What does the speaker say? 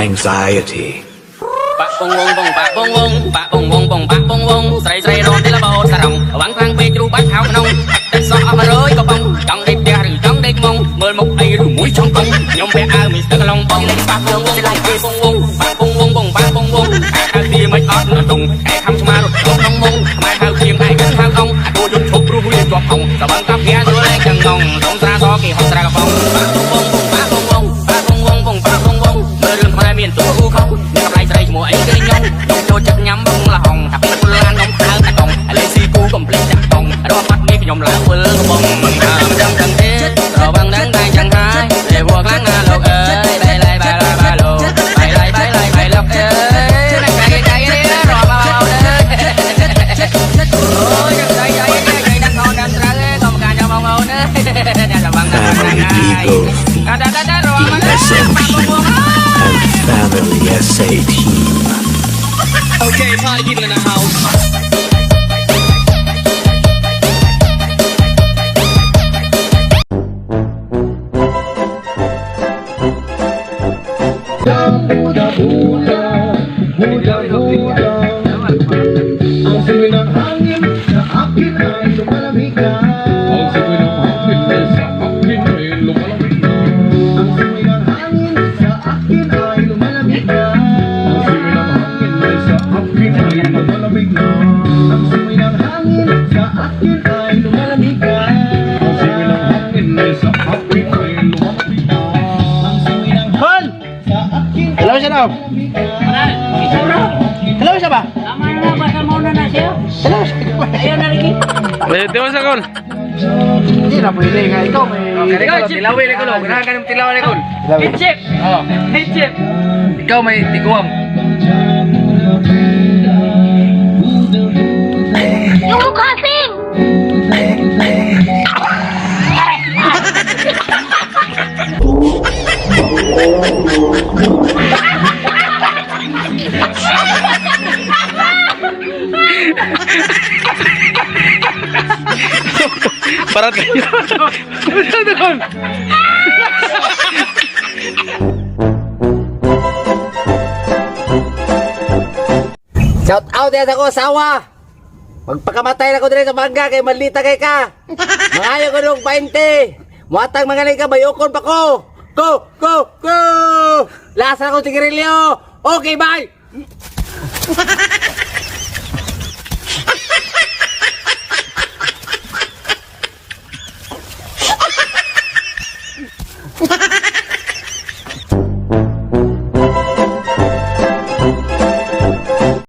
anxiety. ปะปงวงปงปะปงวงปะปงวงปงปะปงวงใส่ใส่รอนที่ละโบสระงหวังครั้งไปจูบ้านเฮาขนมแต่สอบมาเลยก็ปงจังเด็กเดียหรือจังเด็กมงเมื่อมุกไอหรือมุ้ยช่องปงยมเปียอามิสเตอร์ลองปองเลยปะปงวงไล่ไปปงวงปะปงวงปงปะปงวงไอ้ทางที่ไม่อดนอนตรงไอ้ทำชมาหลุดลงน้องมงไม่เฮาเทียมไอ้กันเฮาตรงตัวยุดชุบรู้เรียนตัวพงสบังกับเพียตัวเล็กจังงงสงสารซอกี่หกสระกระปงปะปงวงปะปงวงปะปงวงปงปะปงวงเมื่อเรื่องมาเมียนตัวกูเขาเนี่ยกับไรใส่หมวกไอ้เกยยงโจจักย้ำบังละห้องถ้าเป็นคนลานน้องเท้าตะกองอะไรสิกูก็เปลี่ยนจากตองรอพัดนี้ก็ยอมลาเวลก็บงมันทำจังจังเทรอบังดังได้จังหายเดี๋ยวพวกล้างงานเราเอ้ยไปไล่ไปไล่ไปโลไปไล่ไปไล่ไปลอกเอ้ยนั่งใจใจเนี่ยรอเบาๆเลยโอ้ยใจใจใจดังนอนดังตราเลยกรรมการจะมองเอาเนี่ยจะบังดังดังไงได้รอมาเลย SMP and Family SA Team. Okay, party people in the house. Ang simoy ng hangin sa akin ay lumalamig na. Ang simoy ng hangin sa akin ay lumalamig na. Ang simoy ng hangin sa akin ay lumalamig na. Ang simoy ng hangin sa akin ay lumalamig na. Ang simoy ng hangin sa akin ay lumalamig na. Ang simoy ng hangin sa akin ay lumalamig na. Ang simoy ng hangin sa akin. Hello siya daw. Hello siya ba? Tama na ba sa muna na siya? Hello siya. Ayaw na rin. Di mo sa kol. Hindi na pwede nga ikaw may... Okay, ikaw, tilawin ni kol. Ganahan ka ng tilawin ni kol. Chip! Oh. Hey, Chip! Ikaw may tiguam. Yung kasing! Parat kayo. Ano kol? Shout out yan ako, asawa! Magpakamatay na ko din sa bangga kay malita kay ka! Mangayo ko nung 20! Muatang mga ka, bayokon pa ko! Go! Lasa na ko sigarilyo! Okay, bye!